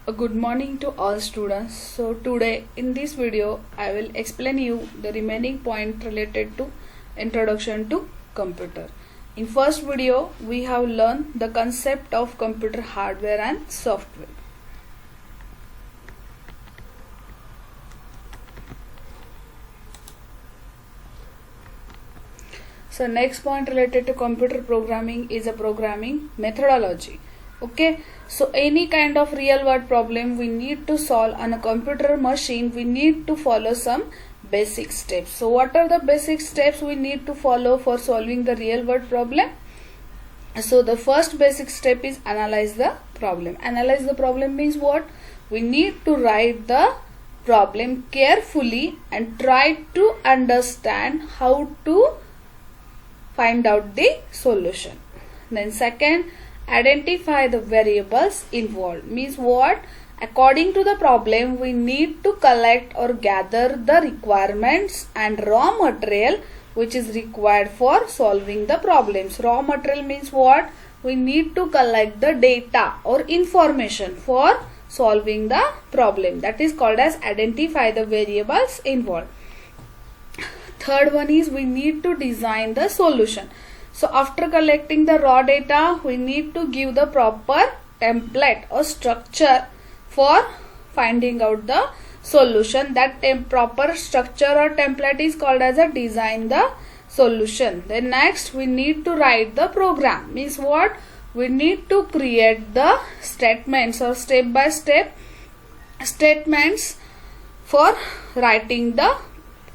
Good morning to all students. So today in this video I will explain you the remaining point related to introduction to computer. In first video we have learned the concept of computer hardware and software. So next point related to computer programming is a programming methodology. Okay, so any kind of real world problem we need to solve on a computer machine, we need to follow some basic steps. So what are the basic steps we need to follow for solving the real world problem? So the first basic step is analyze the problem. Analyze the problem means what? We need to write the problem carefully and try to understand how to find out the solution. Then second, identify the variables involved means what? According to the problem we need to collect or gather the requirements and raw material which is required for solving the problems. Raw material means what? We need to collect the data or information for solving the problem. That is called as identify the variables involved. Third one is we need to design the solution. So after collecting the raw data, we need to give the proper template or structure for finding out the solution. That proper structure or template is called as a design the solution. Then next we need to write the program. Means what? We need to create the statements or step by step statements for writing the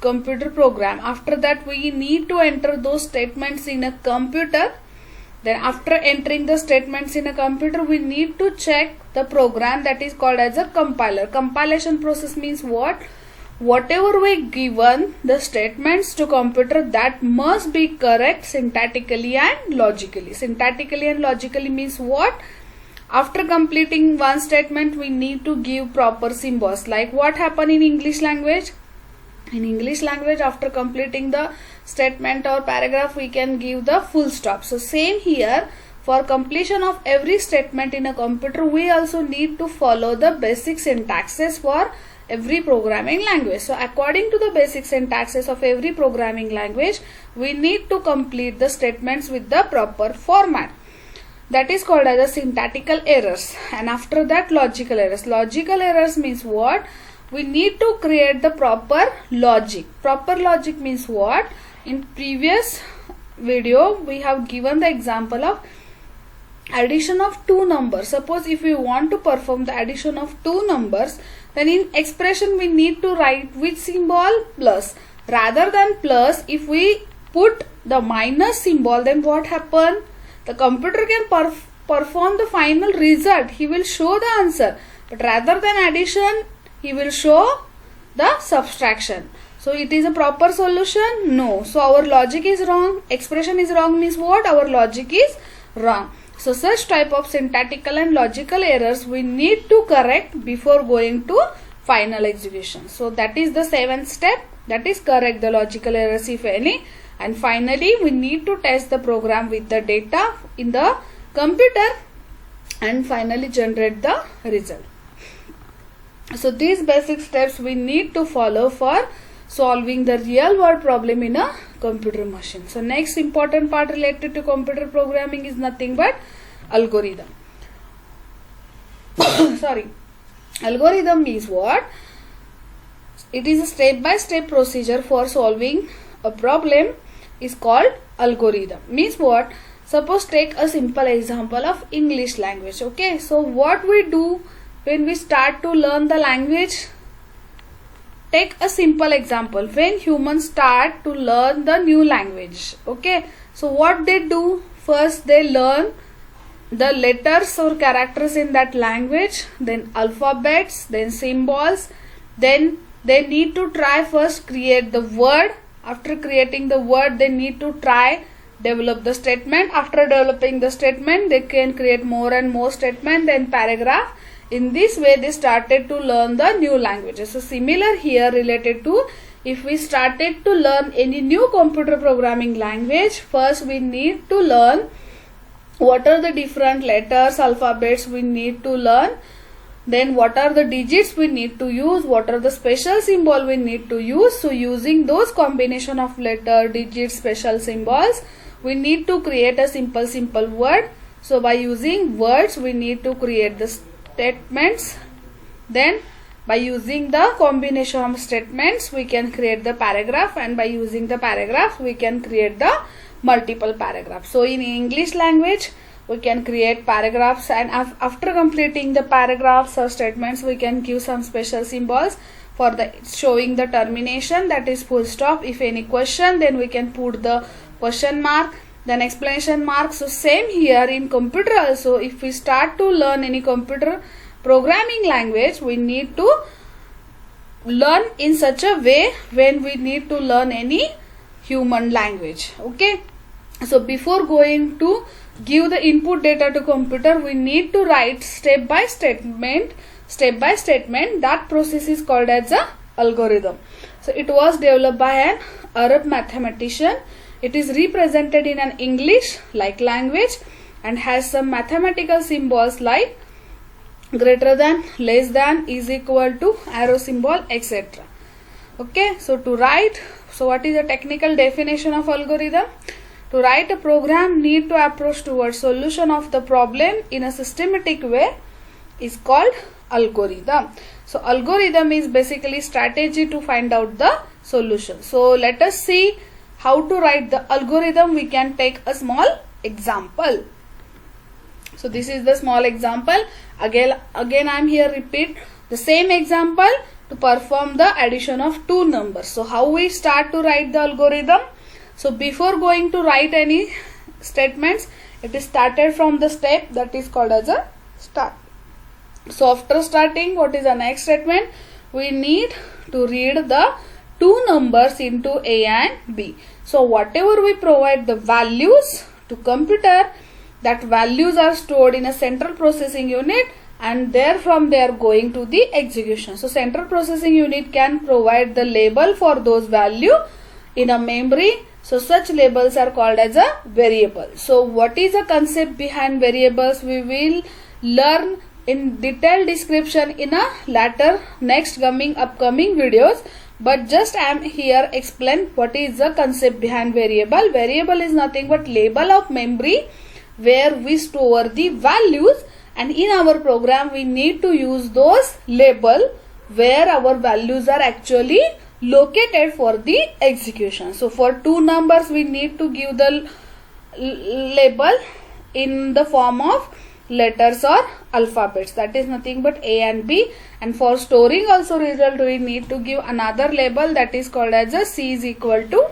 computer program. After that we need to enter those statements in a computer. Then after entering the statements in a computer we need to check the program, that is called as a compiler. Compilation process means what? Whatever we given the statements to computer, that must be correct syntactically and logically. Syntactically and logically means what? After completing one statement we need to give proper symbols. Like what happened in English language? In English language, after completing the statement or paragraph, we can give the full stop. So same here, for completion of every statement in a computer, we also need to follow the basic syntaxes for every programming language. So according to the basic syntaxes of every programming language, we need to complete the statements with the proper format. That is called as a syntactical errors. And after that, logical errors. Logical errors means what? We need to create the proper logic. Proper logic means what? In previous video we have given the example of addition of two numbers. Suppose if we want to perform the addition of two numbers, then in expression we need to write which symbol? Plus. Rather than plus, if we put the minus symbol, then what happen? The computer can perform the final result. He will show the answer. But rather than addition, he will show the subtraction. So it is a proper solution? No. So our logic is wrong. Expression is wrong means what? Our logic is wrong. So such type of syntactical and logical errors we need to correct before going to final execution. So that is the seventh step. That is correct the logical errors if any. And finally we need to test the program with the data in the computer and finally generate the result. So these basic steps we need to follow for solving the real world problem in a computer machine. So next important part related to computer programming is nothing but algorithm. Sorry. Algorithm means what? It is a step by step procedure for solving a problem is called algorithm. Means what? Suppose take a simple example of English language. Okay. So what we do when we start to learn the language? Take a simple example. When humans start to learn the new language, okay, so what they do? First they learn the letters or characters in that language, then alphabets, then symbols, then they need to try first create the word. After creating the word, they need to try develop the statement. After developing the statement, they can create more and more statement, then paragraph. In this way they started to learn the new languages. So similar here related to if we started to learn any new computer programming language, first we need to learn what are the different letters, alphabets we need to learn. then what are the digits we need to use, what are the special symbol we need to use. So using those combination of letter, digits, special symbols, we need to create a simple word. So by using words we need to create the statements, then by using the combination of statements we can create the paragraph, and by using the paragraph we can create the multiple paragraphs. So in English language we can create paragraphs, and after completing the paragraphs or statements we can give some special symbols for the showing the termination, that is full stop. If any question, then we can put the question mark, then explanation mark. So same here in computer also, if we start to learn any computer programming language, we need to learn in such a way when we need to learn any human language. Okay, so before going to give the input data to computer, we need to write step by statement. That process is called as a algorithm. So it was developed by an Arab mathematician. It is represented in an English like language and has some mathematical symbols like greater than, less than, is equal to, arrow symbol, etc. Okay, so to write, so what is the technical definition of algorithm? To write a program need to approach towards solution of the problem in a systematic way is called algorithm. So algorithm is basically strategy to find out the solution. So let us see how to write the algorithm. We can take a small example. So this is the small example. Again I am here repeat the same example to perform the addition of two numbers. So how we start to write the algorithm? So before going to write any statements, it is started from the step that is called as a start. So after starting, what is the next statement? We need to read the two numbers into A and B. So whatever we provide the values to computer, that values are stored in a central processing unit, and therefrom they are going to the execution. So central processing unit can provide the label for those value in a memory. So such labels are called as a variable. So what is the concept behind variables? We will learn in detailed description in a later next upcoming videos. But just I am here explain what is the concept behind variable. Variable is nothing but label of memory where we store the values, and in our program we need to use those label where our values are actually located for the execution. So for two numbers we need to give the label in the form of letters or alphabets, that is nothing but A and B. And for storing also result, we need to give another label that is called as a C is equal to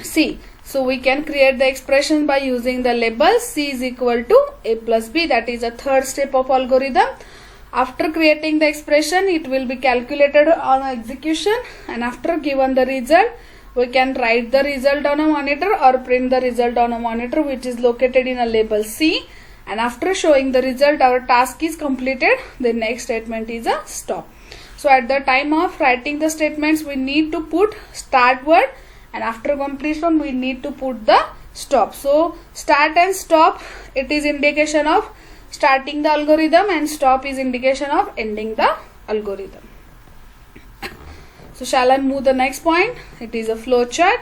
C. So we can create the expression by using the label C is equal to A plus B. That is a third step of algorithm. After creating the expression, it will be calculated on execution, and after given the result, we can write the result on a monitor or print the result on a monitor which is located in a label C. And after showing the result, our task is completed. The next statement is a stop. So at the time of writing the statements, we need to put start word, and after completion we need to put the stop. So start and stop, it is indication of starting the algorithm, and stop is indication of ending the algorithm. So shall I move the next point? It is a flow chart.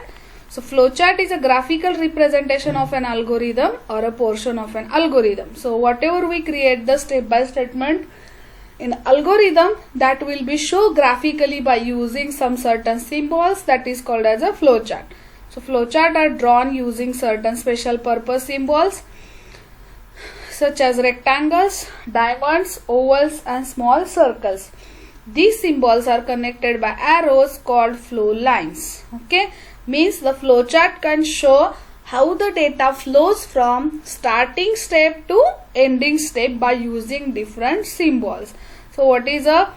So flowchart is a graphical representation of an algorithm or a portion of an algorithm. So whatever we create the step by statement in algorithm, that will be shown graphically by using some certain symbols, that is called as a flowchart. So flowchart are drawn using certain special purpose symbols such as rectangles, diamonds, ovals and small circles. These symbols are connected by arrows called flow lines. Okay, means the flowchart can show how the data flows from starting step to ending step by using different symbols. So what is a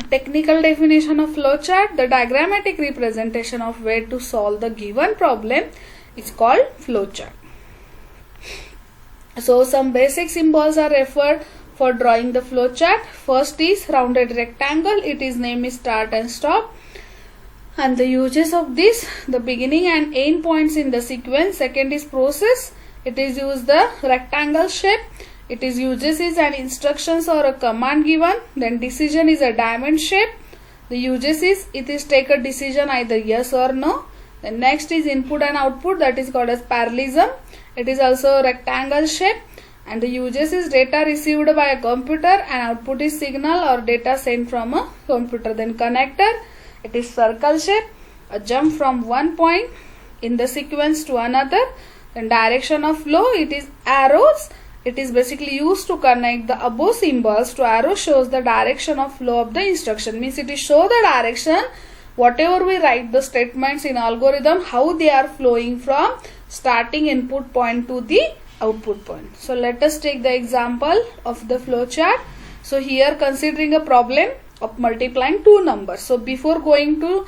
technical definition of flowchart? The diagrammatic representation of way to solve the given problem is called flowchart. So some basic symbols are referred for drawing the flowchart. First is rounded rectangle. It is name is start and stop. And the uses of this, the beginning and end points in the sequence. Second is process. It is use the rectangle shape. It is uses is an instructions or a command given. Then decision is a diamond shape. The uses is it is take a decision either yes or no. Then next is input and output, that is called as parallelism. It is also a rectangle shape. And the uses is data received by a computer and output is signal or data sent from a computer. Then connector, it is circle shape, a jump from one point in the sequence to another. Then direction of flow, it is arrows. It is basically used to connect the above symbols to arrow shows the direction of flow of the instruction. Means it is show the direction whatever we write the statements in algorithm, how they are flowing from starting input point to the output point. So let us take the example of the flow chart. So here considering a problem of multiplying two numbers. So before going to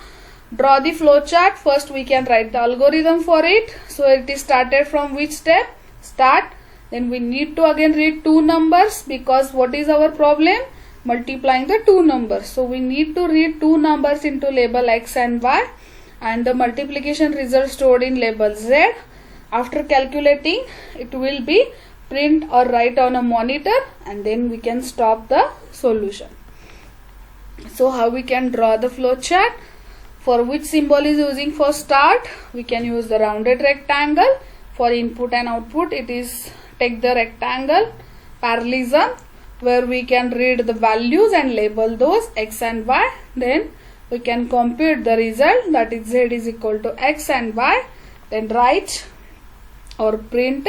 draw the flow chart, first we can write the algorithm for it. So it is started from which step? Start. Then we need to again read two numbers, because what is our problem? Multiplying the two numbers. So we need to read two numbers into label x and y, and the multiplication result stored in label z. After calculating, it will be print or write on a monitor, and then we can stop the solution. So how we can draw the flow chart? For which symbol is using for start? We can use the rounded rectangle. For input and output, it is take the rectangle. Parallelism, where we can read the values and label those x and y. Then we can compute the result, that is z is equal to x and y. Then write or print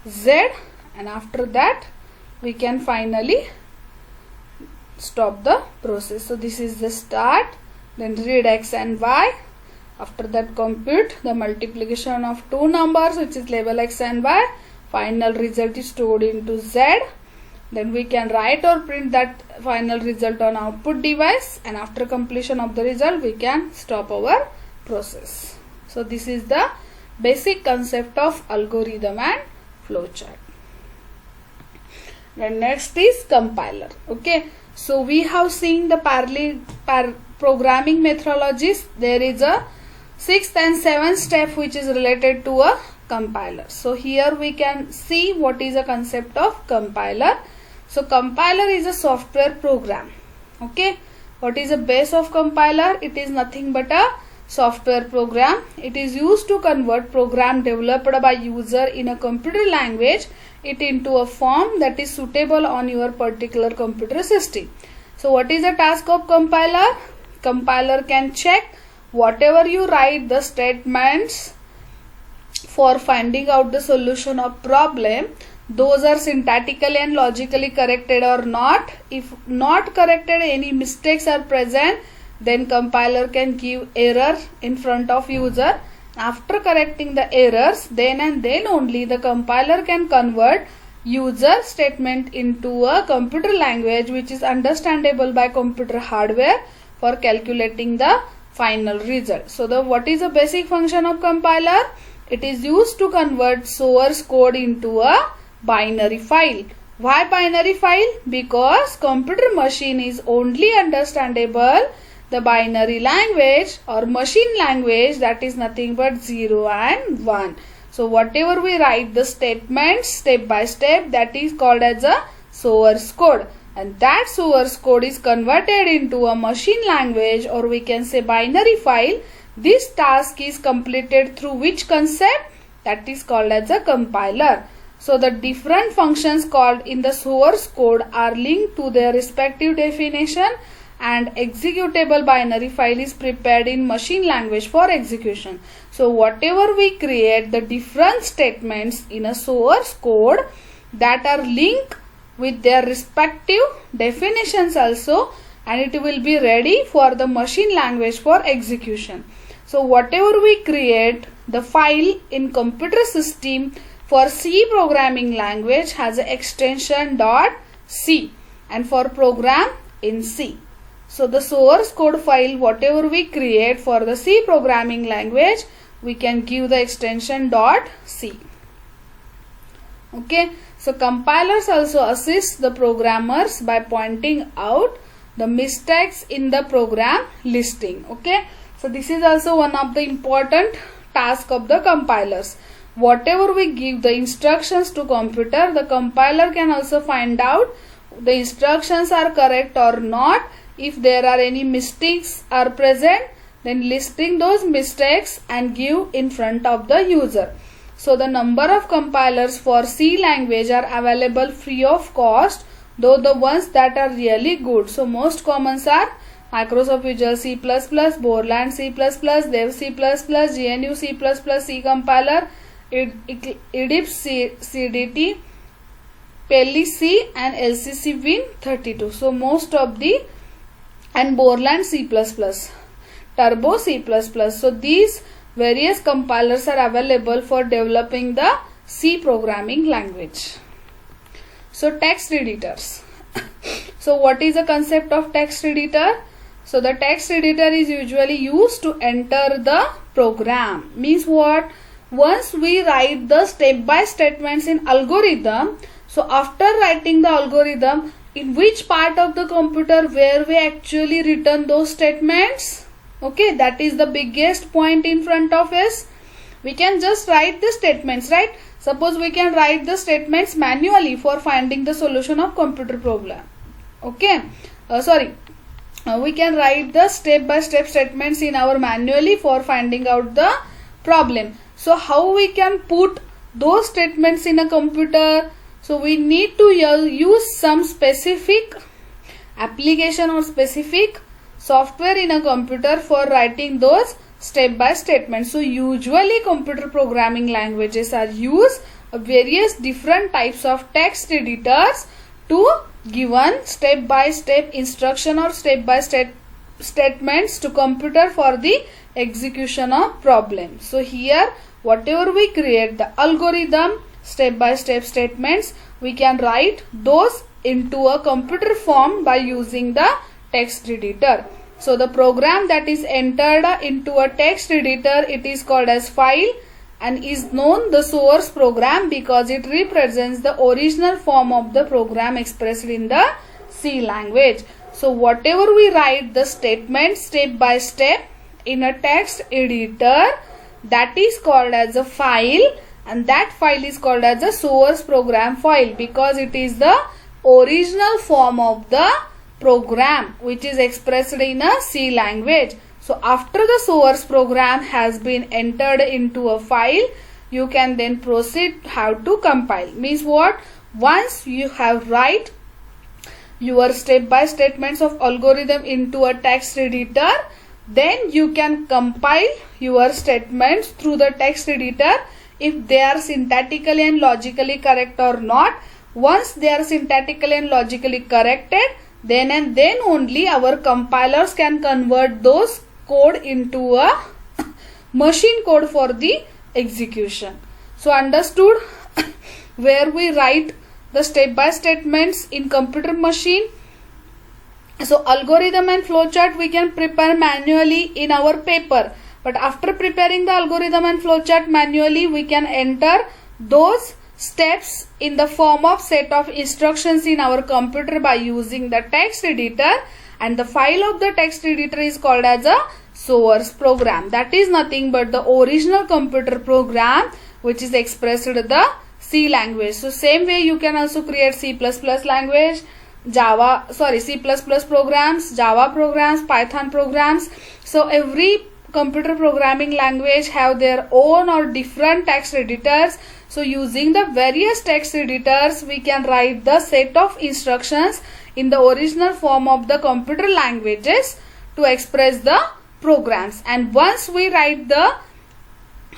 z, and after that we can finally stop the process. So this is the start. Then read x and y. After that compute the multiplication of two numbers, which is label x and y. Final result is stored into z. Then we can write or print that final result on output device, and after completion of the result we can stop our process. So this is the basic concept of algorithm and flowchart. Then next is compiler. Okay, so we have seen the programming methodologies. There is a 6th and 7th step which is related to a compiler. So here we can see what is a concept of compiler. So compiler is a software program. Okay, what is the base of compiler? It is nothing but a software program. It is used to convert program developed by user in a computer language it into a form that is suitable on your particular computer system. So what is the task of compiler? Compiler can check whatever you write the statements for finding out the solution of problem, those are syntactically and logically corrected or not. If not corrected, any mistakes are present, then compiler can give error in front of user. After correcting the errors, then and then only the compiler can convert user statement into a computer language which is understandable by computer hardware for calculating the final result. So what is the basic function of compiler? It is used to convert source code into a binary file. Why binary file? Because computer machine is only understandable the binary language or machine language, that is nothing but 0 and 1. So whatever we write the statements step by step, that is called as a source code, and that source code is converted into a machine language, or we can say binary file. This task is completed through which concept? That is called as a compiler. So the different functions called in the source code are linked to their respective definition, and executable binary file is prepared in machine language for execution. So whatever we create the different statements in a source code that are linked with their respective definitions also, and it will be ready for the machine language for execution. So whatever we create the file in computer system for C programming language has an extension .c, and for program in C. So the source code file whatever we create for the C programming language, we can give the extension .c. Okay, so compilers also assist the programmers by pointing out the mistakes in the program listing. Okay, so this is also one of the important task of the compilers. whatever we give the instructions to computer, the compiler can also find out the instructions are correct or not. If there are any mistakes are present, then listing those mistakes and give in front of the user. So the number of compilers for C language are available free of cost, though the ones that are really good. So most commons are Microsoft Visual C++, Borland C++, Dev C++, GNU C++, C compiler, EDIP CDT, Pelly C and LCC Win32. So most of the, and Borland C++, Turbo C++. So these various compilers are available for developing the C programming language. So text editors. So what is the concept of text editor? So the text editor is usually used to enter the program. Means what? Once we write the step-by statements in algorithm, so after writing the algorithm, in which part of the computer where we actually written those statements? Okay, that is the biggest point in front of us. We can just write the statements, right? Suppose we can write the statements manually for finding the solution of computer problem. Okay, we can write the step-by-step statements in our manually for finding out the problem. So how we can put those statements in a computer? So we need to use some specific application or specific software in a computer for writing those step-by statements. So usually computer programming languages are used various different types of text editors to given step-by-step instruction or step-by-step statements to computer for the execution of problem. So here whatever we create the algorithm, step-by-step statements, we can write those into a computer form by using the text editor. So the program that is entered into a text editor, it is called as file and is known the source program because it represents the original form of the program expressed in the C language. So whatever we write the statement step by step in a text editor, that is called as a file, and that file is called as a source program file because it is the original form of the program which is expressed in a C language. So after the source program has been entered into a file, you can then proceed how to compile. Means what? Once you have write your step-by statements of algorithm into a text editor, then you can compile your statements through the text editor if they are syntactically and logically correct or not. Once they are syntactically and logically corrected, then and then only our compilers can convert those code into a machine code for the execution. So understood where we write the step-by statements in computer machine. So algorithm and flowchart we can prepare manually in our paper, but after preparing the algorithm and flowchart manually, we can enter those steps in the form of set of instructions in our computer by using the text editor, and the file of the text editor is called as a source program. That is nothing but the original computer program which is expressed in the C language. So same way you can also create C++ language, C++ programs, Java programs, Python programs. So every computer programming language have their own or different text editors. So using the various text editors, we can write the set of instructions in the original form of the computer languages to express the programs. And once we write the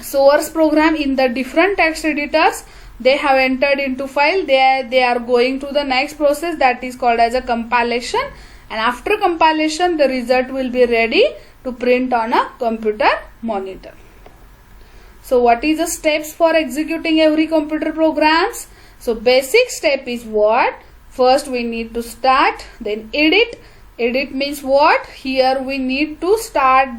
source program in the different text editors, they have entered into file, they are going to the next process that is called as a compilation, and after compilation the result will be ready to print on a computer monitor. So what is the steps for executing every computer programs? So basic step is what? First we need to start, then edit. Edit means what? Here we need to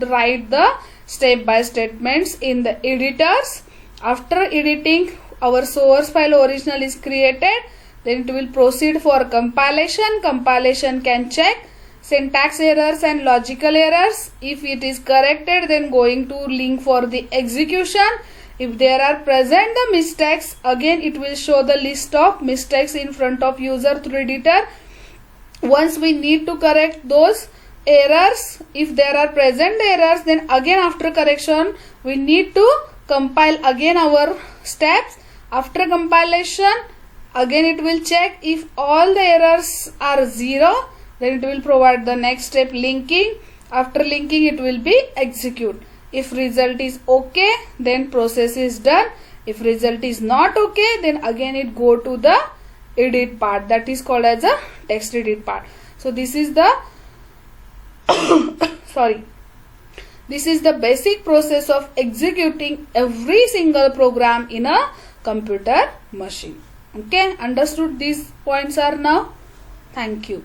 write the step-by statements in the editors. After editing, our source file original is created, then it will proceed for compilation. Compilation can check syntax errors and logical errors. If it is corrected, then going to link for the execution. If there are present the mistakes, again it will show the list of mistakes in front of user through editor. Once we need to correct those errors, if there are present errors, then again after correction we need to compile again our steps. After compilation, again it will check if all the errors are 0, then it will provide the next step, linking. After linking, it will be execute. If result is okay, then process is done. If result is not okay, then again it go to the edit part, that is called as a text edit part. So this is the this is the basic process of executing every single program in a computer machine. Okay, understood these points are now? Thank you.